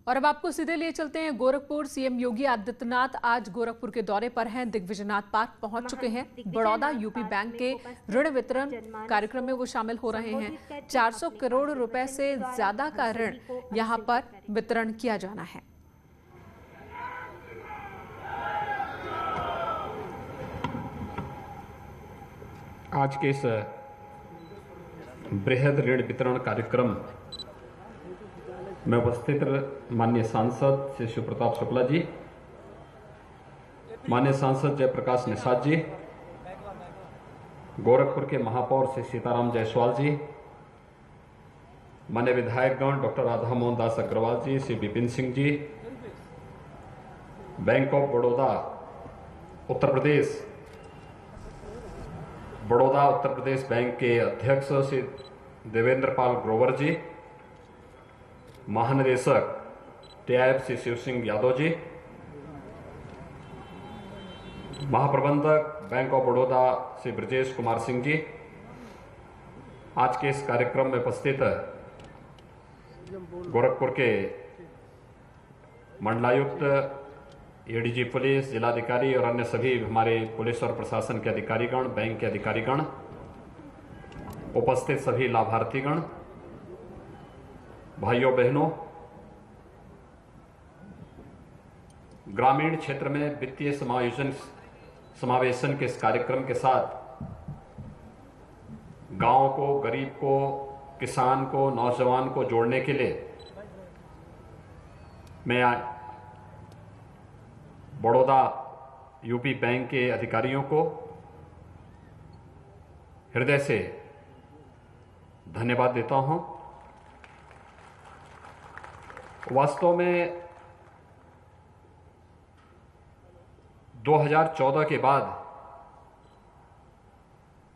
और अब आपको सीधे लिए चलते हैं गोरखपुर। सीएम योगी आदित्यनाथ आज गोरखपुर के दौरे पर हैं। दिग्विजयनाथ पार्क पहुंच चुके हैं। बड़ौदा यूपी बैंक के ऋण वितरण कार्यक्रम में वो शामिल हो रहे हैं। 400 करोड़ रुपए से ज्यादा का ऋण यहां पर वितरण किया जाना है। आज के इस बृहद ऋण वितरण कार्यक्रम में उपस्थित माननीय सांसद श्री शिव प्रताप शुक्ला जी, माननीय सांसद जयप्रकाश निषाद जी, गोरखपुर के महापौर श्री सीताराम जायसवाल जी, माननीय विधायकगण doctor Radha Mohan Das Agarwal ji, Shri Vipin Singh ji, bank of Baroda Uttar Pradesh Baroda Uttar Pradesh bank के अध्यक्ष श्री देवेंद्र पाल ग्रोवर जी, महानिदेशक टीआईएफ श्री शिव सिंह यादव जी, महाप्रबंधक बैंक ऑफ बड़ौदा श्री ब्रजेश कुमार सिंह जी, आज के इस कार्यक्रम में उपस्थित गोरखपुर के मंडलायुक्त, एडीजी पुलिस, जिलाधिकारी और अन्य सभी हमारे पुलिस और प्रशासन के अधिकारीगण, बैंक के अधिकारीगण, उपस्थित सभी लाभार्थीगण, भाइयों बहनों, ग्रामीण क्षेत्र में वित्तीय समावेशन के इस कार्यक्रम के साथ गांव को, गरीब को, किसान को, नौजवान को जोड़ने के लिए मैं बड़ौदा यूपी बैंक के अधिकारियों को हृदय से धन्यवाद देता हूं। वास्तव में 2014 के बाद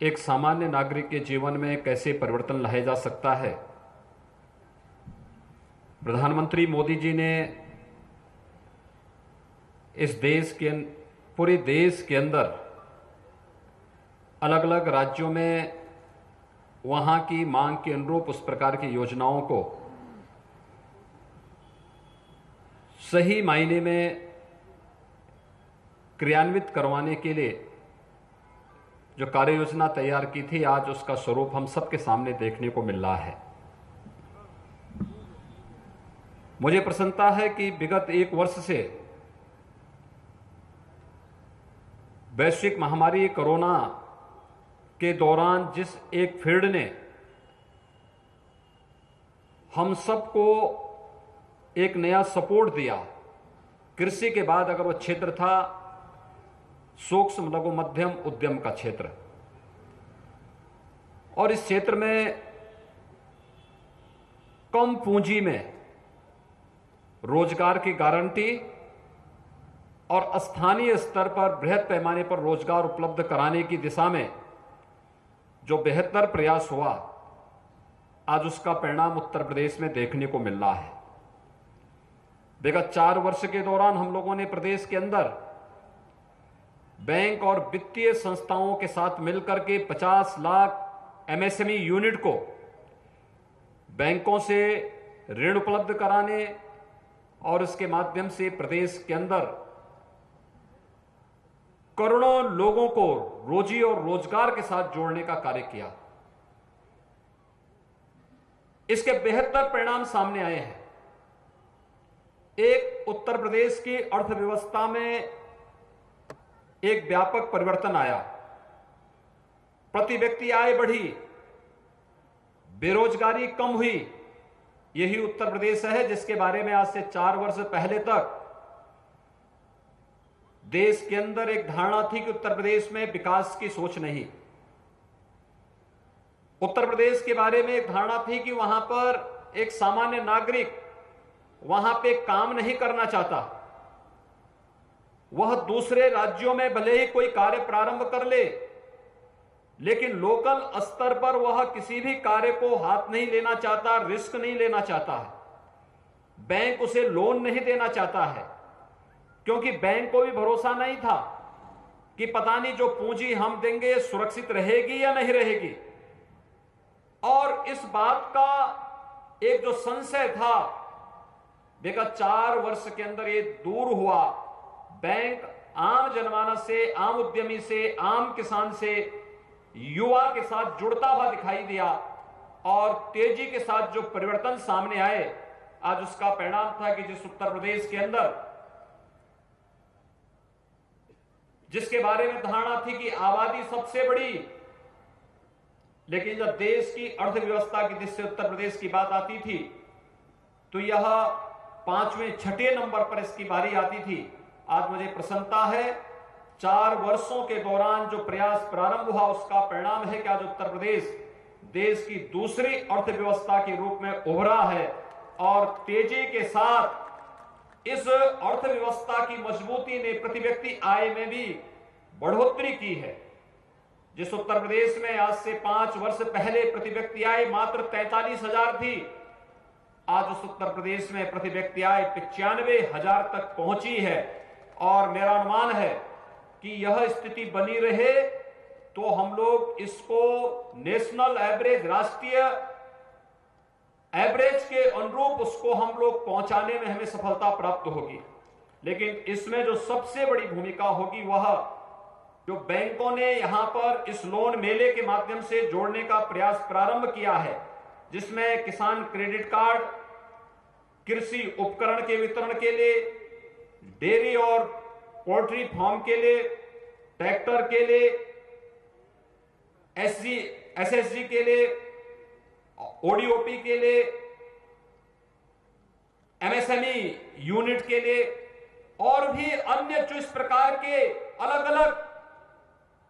एक सामान्य नागरिक के जीवन में कैसे परिवर्तन लाया जा सकता है, प्रधानमंत्री मोदी जी ने इस देश के, पूरे देश के अंदर अलग अलग राज्यों में वहां की मांग के अनुरूप उस प्रकार की योजनाओं को सही मायने में क्रियान्वित करवाने के लिए जो कार्य योजना तैयार की थी, आज उसका स्वरूप हम सबके सामने देखने को मिल रहा है। मुझे प्रसन्नता है कि विगत एक वर्ष से वैश्विक महामारी कोरोना के दौरान जिस एक फील्ड ने हम सबको एक नया सपोर्ट दिया, कृषि के बाद अगर वो क्षेत्र था सूक्ष्म लघु मध्यम उद्यम का क्षेत्र, और इस क्षेत्र में कम पूंजी में रोजगार की गारंटी और स्थानीय स्तर पर बृहद पैमाने पर रोजगार उपलब्ध कराने की दिशा में जो बेहतर प्रयास हुआ, आज उसका परिणाम उत्तर प्रदेश में देखने को मिल रहा है। विगत 4 वर्ष के दौरान हम लोगों ने प्रदेश के अंदर बैंक और वित्तीय संस्थाओं के साथ मिलकर के 50 लाख एमएसएमई यूनिट को बैंकों से ऋण उपलब्ध कराने और इसके माध्यम से प्रदेश के अंदर करोड़ों लोगों को रोजी और रोजगार के साथ जोड़ने का कार्य किया। इसके बेहतर परिणाम सामने आए हैं। एक, उत्तर प्रदेश की अर्थव्यवस्था में एक व्यापक परिवर्तन आया, प्रति व्यक्ति आय बढ़ी, बेरोजगारी कम हुई। यही उत्तर प्रदेश है जिसके बारे में आज से 4 वर्ष पहले तक देश के अंदर एक धारणा थी कि उत्तर प्रदेश में विकास की सोच नहीं। उत्तर प्रदेश के बारे में एक धारणा थी कि वहां पर एक सामान्य नागरिक वहां पे काम नहीं करना चाहता, वह दूसरे राज्यों में भले ही कोई कार्य प्रारंभ कर ले, लेकिन लोकल स्तर पर वह किसी भी कार्य को हाथ नहीं लेना चाहता, रिस्क नहीं लेना चाहता है। बैंक उसे लोन नहीं देना चाहता है, क्योंकि बैंक को भी भरोसा नहीं था कि पता नहीं जो पूंजी हम देंगे सुरक्षित रहेगी या नहीं रहेगी। और इस बात का एक जो संशय था विगत 4 वर्ष के अंदर ये दूर हुआ। बैंक आम जनमानस से, आम उद्यमी से, आम किसान से, युवा के साथ जुड़ता हुआ दिखाई दिया और तेजी के साथ जो परिवर्तन सामने आए, आज उसका परिणाम था कि जिस उत्तर प्रदेश के अंदर, जिसके बारे में धारणा थी कि आबादी सबसे बड़ी, लेकिन जब देश की अर्थव्यवस्था की दृष्टि से उत्तर प्रदेश की बात आती थी तो यह 5वें 6ठे नंबर पर इसकी बारी आती थी। आज मुझे प्रसन्नता है 4 वर्षों के दौरान जो प्रयास प्रारंभ हुआ उसका परिणाम है कि आज उत्तर प्रदेश देश की दूसरी अर्थव्यवस्था के रूप में उभरा है और तेजी के साथ इस अर्थव्यवस्था की मजबूती ने प्रति व्यक्ति आय में भी बढ़ोतरी की है। जिस उत्तर प्रदेश में आज से 5 वर्ष पहले प्रति व्यक्ति आय मात्र 43,000 थी, आज उस उत्तर प्रदेश में प्रति व्यक्ति आय 95,000 तक पहुंची है और मेरा अनुमान है कि यह स्थिति बनी रहे तो हम लोग इसको नेशनल एवरेज, राष्ट्रीय एवरेज के अनुरूप उसको हम लोग पहुंचाने में हमें सफलता प्राप्त होगी। लेकिन इसमें जो सबसे बड़ी भूमिका होगी वह जो बैंकों ने यहां पर इस लोन मेले के माध्यम से जोड़ने का प्रयास प्रारंभ किया है, जिसमें किसान क्रेडिट कार्ड, कृषि उपकरण के वितरण के लिए, डेयरी और पोल्ट्री फार्म के लिए, ट्रैक्टर के लिए, एसएसजी के लिए, ओडीओपी के लिए, एमएसएमई यूनिट के लिए और भी अन्य जो इस प्रकार के अलग अलग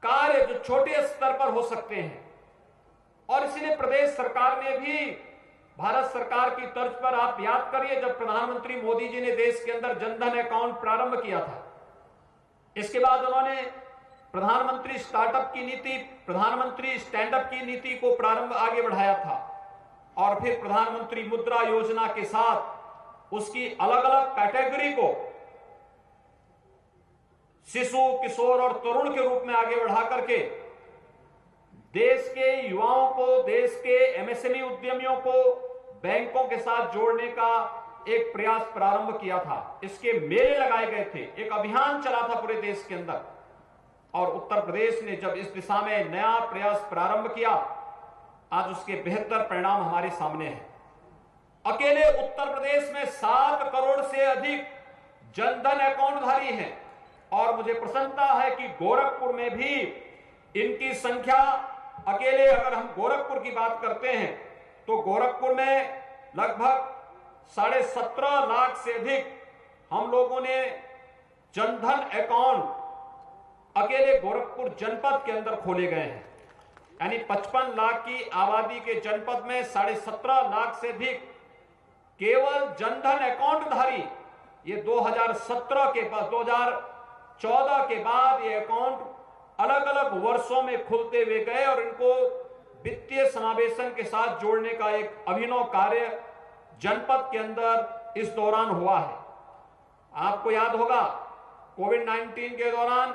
कार्य जो छोटे स्तर पर हो सकते हैं। और इसलिए प्रदेश सरकार ने भी भारत सरकार की तर्ज पर, आप याद करिए जब प्रधानमंत्री मोदी जी ने देश के अंदर जनधन अकाउंट प्रारंभ किया था, इसके बाद उन्होंने प्रधानमंत्री स्टार्टअप की नीति, प्रधानमंत्री स्टैंडअप की नीति को प्रारंभ आगे बढ़ाया था और फिर प्रधानमंत्री मुद्रा योजना के साथ उसकी अलग अलग कैटेगरी को शिशु, किशोर और तरुण के रूप में आगे बढ़ा करके देश के युवाओं को, देश के एमएसएमई उद्यमियों को बैंकों के साथ जोड़ने का एक प्रयास प्रारंभ किया था। इसके मेले लगाए गए थे, एक अभियान चला था पूरे देश के अंदर और उत्तर प्रदेश ने जब इस दिशा में नया प्रयास प्रारंभ किया, आज उसके बेहतर परिणाम हमारे सामने हैं। अकेले उत्तर प्रदेश में 7 करोड़ से अधिक जनधन अकाउंटधारी हैं और मुझे प्रसन्नता है कि गोरखपुर में भी इनकी संख्या, अकेले अगर हम गोरखपुर की बात करते हैं तो गोरखपुर में लगभग 17.5 लाख से अधिक हम लोगों ने जनधन अकाउंट अकेले गोरखपुर जनपद के अंदर खोले गए हैं। यानी 55 लाख की आबादी के जनपद में 17.5 लाख से अधिक केवल जनधन अकाउंटधारी, ये 2017 के बाद 2014 के बाद ये अकाउंट अलग अलग वर्षों में खुलते हुए गए और इनको वित्तीय समावेशन के साथ जोड़ने का एक अभिनव कार्य जनपद के अंदर इस दौरान हुआ है। आपको याद होगा कोविड-19 के दौरान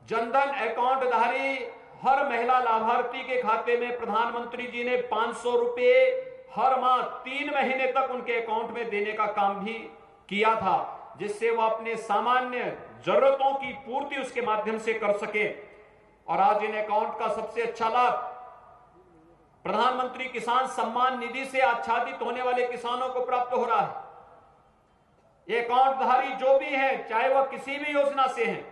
जनधन अकाउंटधारी हर महिला लाभार्थी के खाते में प्रधानमंत्री जी ने 500 रुपए हर माह 3 महीने तक उनके अकाउंट में देने का काम भी किया था, जिससे वो अपने सामान्य जरूरतों की पूर्ति उसके माध्यम से कर सके। और आज इन अकाउंट का सबसे अच्छा लाभ प्रधानमंत्री किसान सम्मान निधि से आच्छादित होने वाले किसानों को प्राप्त हो रहा है। ये अकाउंटधारी जो भी हैं, चाहे वह किसी भी योजना से हैं,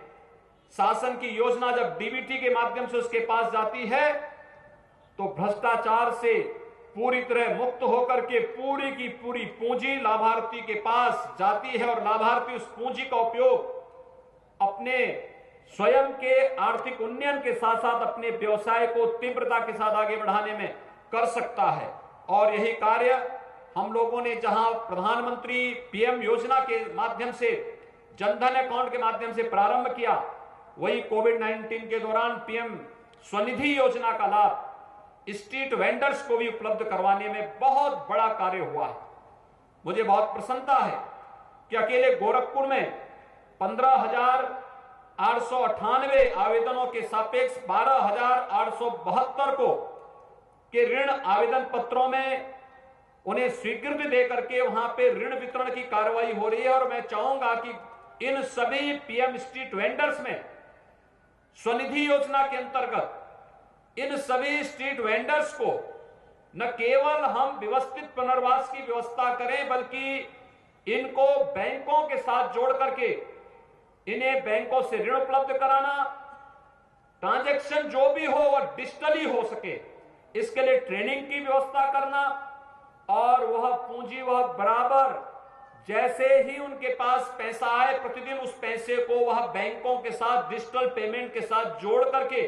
शासन की योजना जब डीबीटी के माध्यम से उसके पास जाती है तो भ्रष्टाचार से पूरी तरह मुक्त होकर के पूरी की पूरी पूंजी लाभार्थी के पास जाती है और लाभार्थी उस पूंजी का उपयोग अपने स्वयं के आर्थिक उन्नयन के साथ साथ अपने व्यवसाय को तीव्रता के साथ आगे बढ़ाने में कर सकता है। और यही कार्य हम लोगों ने जहां प्रधानमंत्री पीएम योजना के माध्यम से, जनधन अकाउंट के माध्यम से प्रारंभ किया, वही कोविड-19 के दौरान पीएम स्वनिधि योजना का लाभ स्ट्रीट वेंडर्स को भी उपलब्ध करवाने में बहुत बड़ा कार्य हुआ है। मुझे बहुत प्रसन्नता है कि अकेले गोरखपुर में 15,898 आवेदनों के सापेक्ष 12,872 को के ऋण आवेदन पत्रों में उन्हें स्वीकृति दे करके वहां पे ऋण वितरण की कार्रवाई हो रही है। और मैं चाहूंगा कि इन सभी पीएम स्ट्रीट वेंडर्स में स्वनिधि योजना के अंतर्गत इन सभी स्ट्रीट वेंडर्स को न केवल हम व्यवस्थित पुनर्वास की व्यवस्था करें, बल्कि इनको बैंकों के साथ जोड़ करके इन्हें बैंकों से ऋण उपलब्ध कराना, ट्रांजैक्शन जो भी हो वह डिजिटली हो सके, इसके लिए ट्रेनिंग की व्यवस्था करना, और वह पूंजी वह बराबर जैसे ही उनके पास पैसा आए प्रतिदिन उस पैसे को वह बैंकों के साथ डिजिटल पेमेंट के साथ जोड़ करके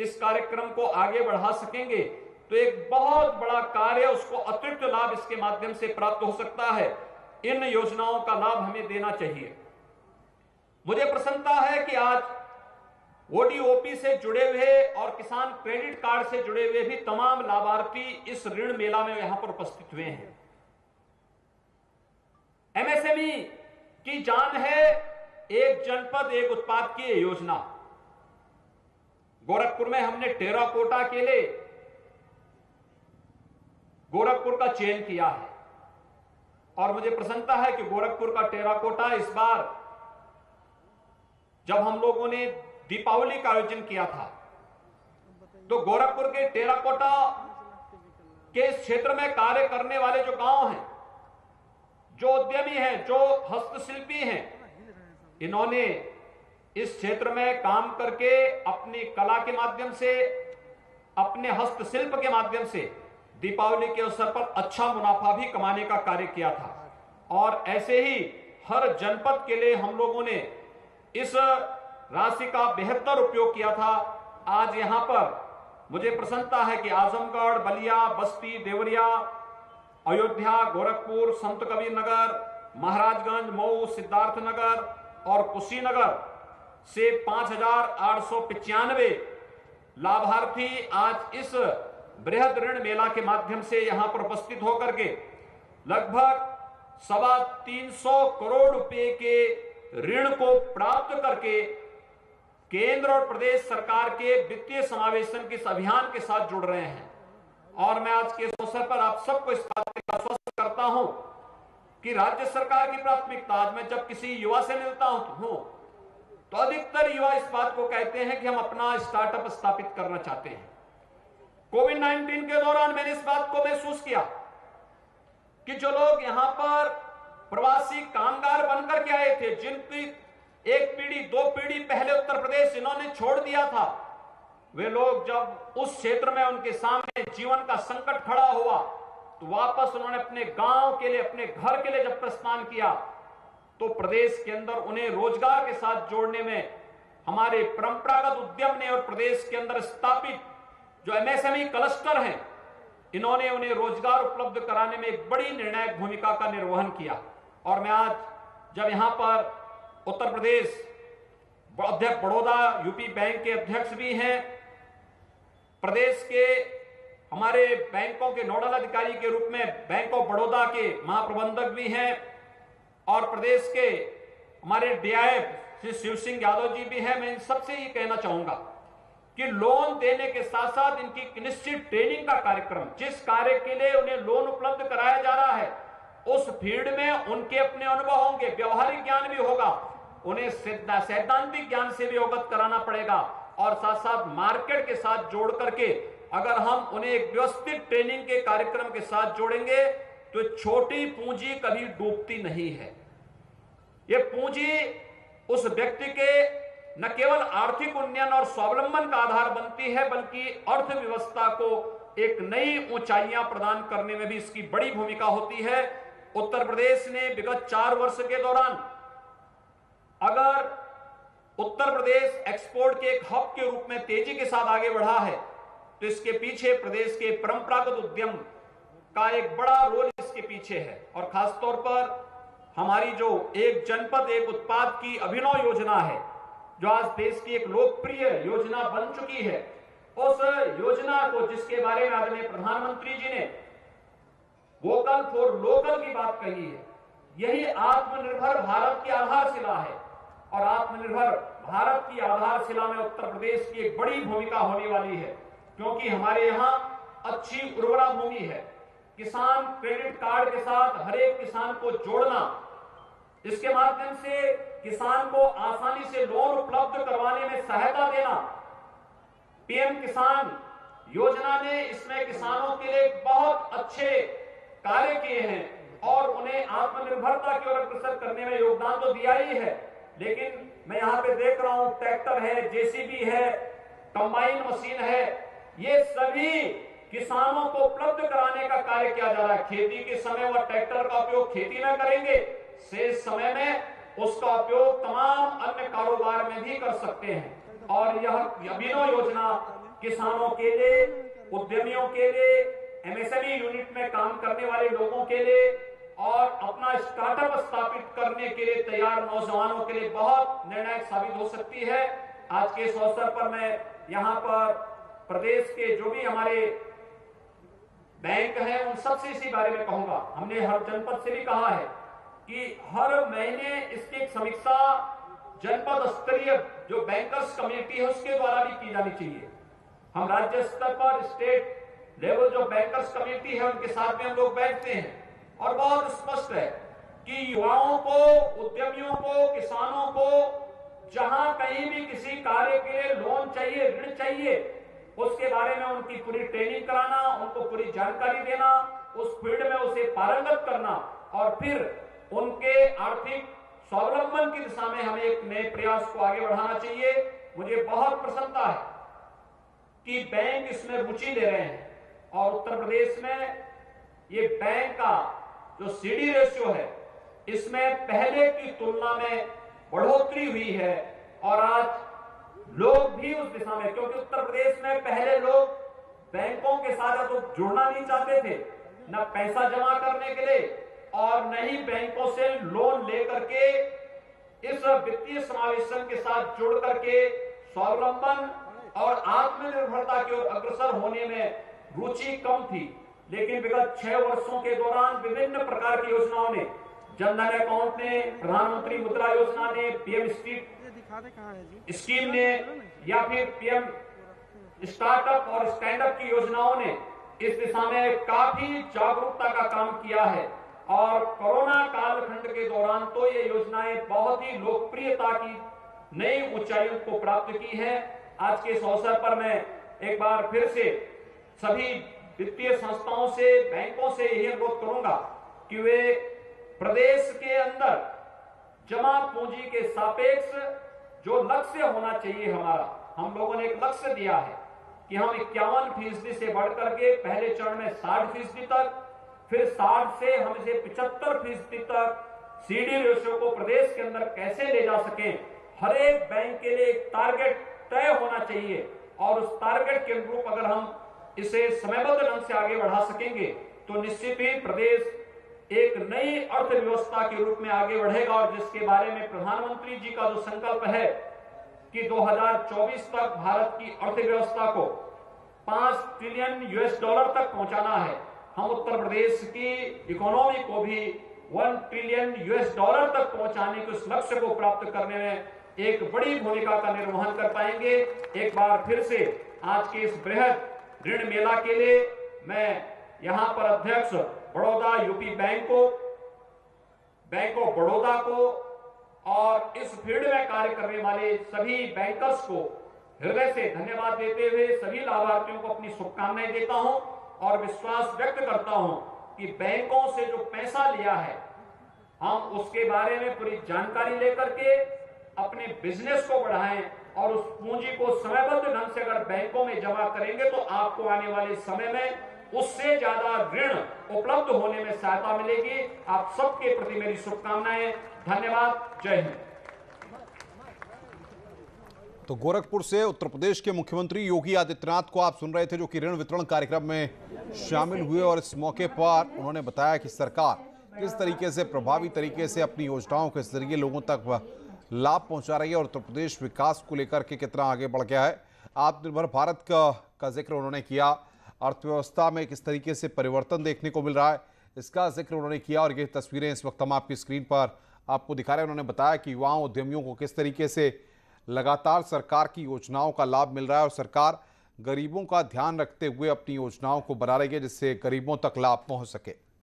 इस कार्यक्रम को आगे बढ़ा सकेंगे तो एक बहुत बड़ा कार्य, उसको अतिरिक्त लाभ इसके माध्यम से प्राप्त हो सकता है। इन योजनाओं का लाभ हमें देना चाहिए। मुझे प्रसन्नता है कि आज ओडीओपी से जुड़े हुए और किसान क्रेडिट कार्ड से जुड़े हुए भी तमाम लाभार्थी इस ऋण मेला में यहां पर उपस्थित हुए हैं। एमएसएमई की जान है एक जनपद एक उत्पाद की योजना। गोरखपुर में हमने टेराकोटा के लिए गोरखपुर का चयन किया है और मुझे प्रसन्नता है कि गोरखपुर का टेराकोटा इस बार जब हम लोगों ने दीपावली का आयोजन किया था तो गोरखपुर के टेराकोटा के इस क्षेत्र में कार्य करने वाले जो गांव हैं, जो उद्यमी हैं, जो हस्तशिल्पी हैं, इन्होंने इस क्षेत्र में काम करके अपनी कला के माध्यम से, अपने हस्तशिल्प के माध्यम से दीपावली के अवसर पर अच्छा मुनाफा भी कमाने का कार्य किया था। और ऐसे ही हर जनपद के लिए हम लोगों ने इस राशि का बेहतर उपयोग किया था। आज यहां पर मुझे प्रसन्नता है कि आजमगढ़, बलिया, बस्ती, देवरिया, अयोध्या, गोरखपुर, संत कबीर नगर, महाराजगंज, मऊ, सिद्धार्थनगर और कुशीनगर से 5,895 लाभार्थी आज इस बृहद ऋण मेला के माध्यम से यहां पर उपस्थित होकर के लगभग 325 करोड़ रुपए के ऋण को प्राप्त करके केंद्र और प्रदेश सरकार के वित्तीय समावेशन के इस अभियान के साथ जुड़ रहे हैं। और मैं आज के अवसर पर आप सबको इस बात का आश्वस्त करता हूं कि राज्य सरकार की प्राथमिकता, आज मैं जब किसी युवा से मिलता हूं तो अधिकतर युवा इस बात को कहते हैं कि हम अपना स्टार्टअप स्थापित करना चाहते हैं। कोविड-19 के दौरान मैंने इस बात को महसूस किया कि जो लोग यहां पर प्रवासी कामगार बनकर के आए थे, जिनकी एक पीढ़ी, दो पीढ़ी पहले उत्तर प्रदेश इन्होंने छोड़ दिया था, वे लोग जब उस क्षेत्र में उनके सामने जीवन का संकट खड़ा हुआ तो वापस उन्होंने अपने गांव के लिए, अपने घर के लिए जब प्रस्थान किया तो प्रदेश के अंदर उन्हें रोजगार के साथ जोड़ने में हमारे परंपरागत उद्यम ने और प्रदेश के अंदर स्थापित जो एमएसएमई क्लस्टर हैं, इन्होंने उन्हें रोजगार उपलब्ध कराने में एक बड़ी निर्णायक भूमिका का निर्वहन किया। और मैं आज जब यहां पर उत्तर प्रदेश अध्यक्ष बड़ौदा यूपी बैंक के अध्यक्ष भी हैं, प्रदेश के हमारे बैंकों के नोडल अधिकारी के रूप में बैंक ऑफ बड़ौदा के महाप्रबंधक भी हैं और प्रदेश के हमारे डीआईएफ श्री शिव सिंह यादव जी भी हैं, मैं इन सबसे ये कहना चाहूंगा कि लोन देने के साथ साथ इनकी निश्चित ट्रेनिंग का कार्यक्रम, जिस कार्य के लिए उन्हें लोन उपलब्ध कराया जा रहा है उस फील्ड में उनके अपने अनुभव होंगे, व्यवहारिक ज्ञान भी होगा, उन्हें सैद्धांतिक ज्ञान से भी अवगत कराना पड़ेगा और साथ साथ मार्केट के साथ जोड़ करके अगर हम उन्हें एक व्यवस्थित ट्रेनिंग के कार्यक्रम के साथ जोड़ेंगे तो छोटी पूंजी कभी डूबती नहीं है। यह पूंजी उस व्यक्ति के न केवल आर्थिक उन्नयन और स्वावलंबन का आधार बनती है बल्कि अर्थव्यवस्था को एक नई ऊंचाइयां प्रदान करने में भी इसकी बड़ी भूमिका होती है। उत्तर प्रदेश ने विगत 4 वर्ष के दौरान अगर उत्तर प्रदेश एक्सपोर्ट के एक हब के रूप में तेजी के साथ आगे बढ़ा है तो इसके पीछे प्रदेश के परंपरागत उद्यम का एक बड़ा रोल इसके पीछे है। और खासतौर पर हमारी जो एक जनपद एक उत्पाद की अभिनव योजना है, जो आज देश की एक लोकप्रिय योजना बन चुकी है, उस योजना को जिसके बारे में आदरणीय प्रधानमंत्री जी ने वोकल फॉर लोकल की बात कही है, यही आत्मनिर्भर भारत की आधारशिला है। और आत्मनिर्भर भारत की आधारशिला में उत्तर प्रदेश की एक बड़ी भूमिका होने वाली है, क्योंकि हमारे यहां अच्छी उर्वरा भूमि है, किसान क्रेडिट कार्ड के साथ हर एक किसान को जोड़ना, इसके माध्यम से किसान को आसानी से लोन उपलब्ध करवाने में सहायता देना। पीएम किसान योजना ने इसमें किसानों के लिए बहुत अच्छे कार्य किए हैं और उन्हें आत्मनिर्भरता की ओर अग्रसर करने में योगदान तो दिया ही है, लेकिन मैं यहां पे देख रहा हूं ट्रैक्टर है, जेसीबी है, कंबाइन मशीन है, ये सभी किसानों को उपलब्ध कराने का कार्य किया जा रहा है। खेती के समय वह ट्रैक्टर का उपयोग खेती में करेंगे, शेष समय में उसका उपयोग तमाम अन्य कारोबार में भी कर सकते हैं। और यह अभिनव योजना किसानों के लिए, उद्यमियों के लिए, एमएसएमई यूनिट में काम करने वाले लोगों के लिए और अपना स्टार्टअप स्थापित करने के लिए तैयार नौजवानों के लिए बहुत निर्णायक साबित हो सकती है। आज के इस अवसर पर मैं यहां पर प्रदेश के जो भी हमारे बैंक हैं उन सबसे इसी बारे में कहूंगा। हमने हर जनपद से भी कहा है कि हर महीने इसकी एक समीक्षा जनपद स्तरीय जो बैंकर्स कमेटी है उसके द्वारा भी की जानी चाहिए। हम राज्य स्तर पर, स्टेट लेवल जो बैंकर्स कमेटी है उनके साथ में हम लोग बैठते हैं और बहुत स्पष्ट है कि युवाओं को, उद्यमियों को, किसानों को जहां कहीं भी किसी कार्य के लिए लोन चाहिए, ऋण चाहिए, उसके बारे में उनकी पूरी ट्रेनिंग कराना, उनको पूरी जानकारी देना, उस फील्ड में उसे पारंगत करना और फिर उनके आर्थिक स्वावलंबन की दिशा में हमें एक नए प्रयास को आगे बढ़ाना चाहिए। मुझे बहुत प्रसन्नता है कि बैंक इसमें रुचि ले रहे हैं और उत्तर प्रदेश में ये बैंक का जो सीडी रेशियो है इसमें पहले की तुलना में बढ़ोतरी हुई है और आज लोग भी उस दिशा में, क्योंकि उत्तर प्रदेश में पहले लोग बैंकों के साथ तो जुड़ना नहीं चाहते थे, न पैसा जमा करने के लिए और न ही बैंकों से लोन लेकर के इस वित्तीय समावेशन के साथ जुड़ करके स्वावलंबन और आत्मनिर्भरता की ओर अग्रसर होने में रुचि कम थी। लेकिन विगत 6 वर्षों के दौरान विभिन्न प्रकार की योजनाओं ने, जनधन अकाउंट ने, प्रधानमंत्री मुद्रा योजना ने, पीएम स्कीम ने या फिर पीएम स्टार्टअप और स्टैंड अप की योजनाओं ने इस दिशा में काफी जागरूकता का काम किया है और कोरोना कालखंड के दौरान तो ये योजनाएं बहुत ही लोकप्रियता की नई ऊंचाइयों को प्राप्त की है। आज के इस अवसर पर मैं एक बार फिर से सभी वित्तीय संस्थाओं से, बैंकों से यही अनुरोध करूंगा कि वे प्रदेश के अंदर जमा पूंजी के सापेक्ष जो लक्ष्य होना चाहिए हमारा, हम लोगों ने एक लक्ष्य दिया है कि हम 51% से बढ़कर के पहले चरण में 60% तक, फिर 60 से हम इसे 75% तक सीडी रेशियो को प्रदेश के अंदर कैसे ले जा सकें, हर एक बैंक के लिए एक टारगेट तय होना चाहिए और उस टारगेट के अनुरूप अगर हम इसे समयबद्ध ढंग से आगे बढ़ा सकेंगे तो निश्चित ही प्रदेश एक नई अर्थव्यवस्था के रूप में आगे बढ़ेगा और जिसके बारे में प्रधानमंत्री जी का जो संकल्प है कि 2024 तक भारत की अर्थव्यवस्था को $5 ट्रिलियन तक पहुंचाना है, हम उत्तर प्रदेश की इकोनॉमी को भी $1 ट्रिलियन तक पहुंचाने के उस लक्ष्य को प्राप्त करने में एक बड़ी भूमिका का निर्वहन कर पाएंगे। एक बार फिर से आज के इस बृहद ऋण मेला के लिए मैं यहां पर अध्यक्ष Baroda UP bank of Baroda को और इस फील्ड में कार्य करने वाले सभी बैंकर्स को हृदय से धन्यवाद देते हुए सभी लाभार्थियों को अपनी शुभकामनाएं देता हूं और विश्वास व्यक्त करता हूं कि बैंकों से जो पैसा लिया है हम उसके बारे में पूरी जानकारी लेकर के अपने बिजनेस को बढ़ाएं और उस पूंजी को समयबद्ध ढंग से अगर बैंकों में जमा करेंगे तो आपको आने वाले समय में उससे ज्यादा ऋण उपलब्ध होने में सहायता मिलेगी। आप सबके प्रति मेरी शुभकामनाएं। धन्यवाद। जय हिंद। तो गोरखपुर से उत्तर प्रदेश के मुख्यमंत्री योगी आदित्यनाथ को आप सुन रहे थे, जो कि ऋण वितरण कार्यक्रम में शामिल हुए और इस मौके पर उन्होंने बताया कि सरकार किस तरीके से प्रभावी तरीके से अपनी योजनाओं के जरिए लोगों तक लाभ पहुंचा रही है और उत्तर प्रदेश विकास को लेकर के कितना आगे बढ़ गया है। आत्मनिर्भर भारत का जिक्र उन्होंने किया, अर्थव्यवस्था में किस तरीके से परिवर्तन देखने को मिल रहा है इसका जिक्र उन्होंने किया और ये तस्वीरें इस वक्त हम आपकी स्क्रीन पर आपको दिखा रहे हैं। उन्होंने बताया कि युवाओं, उद्यमियों को किस तरीके से लगातार सरकार की योजनाओं का लाभ मिल रहा है और सरकार गरीबों का ध्यान रखते हुए अपनी योजनाओं को बना रही है, जिससे गरीबों तक लाभ पहुंच सके।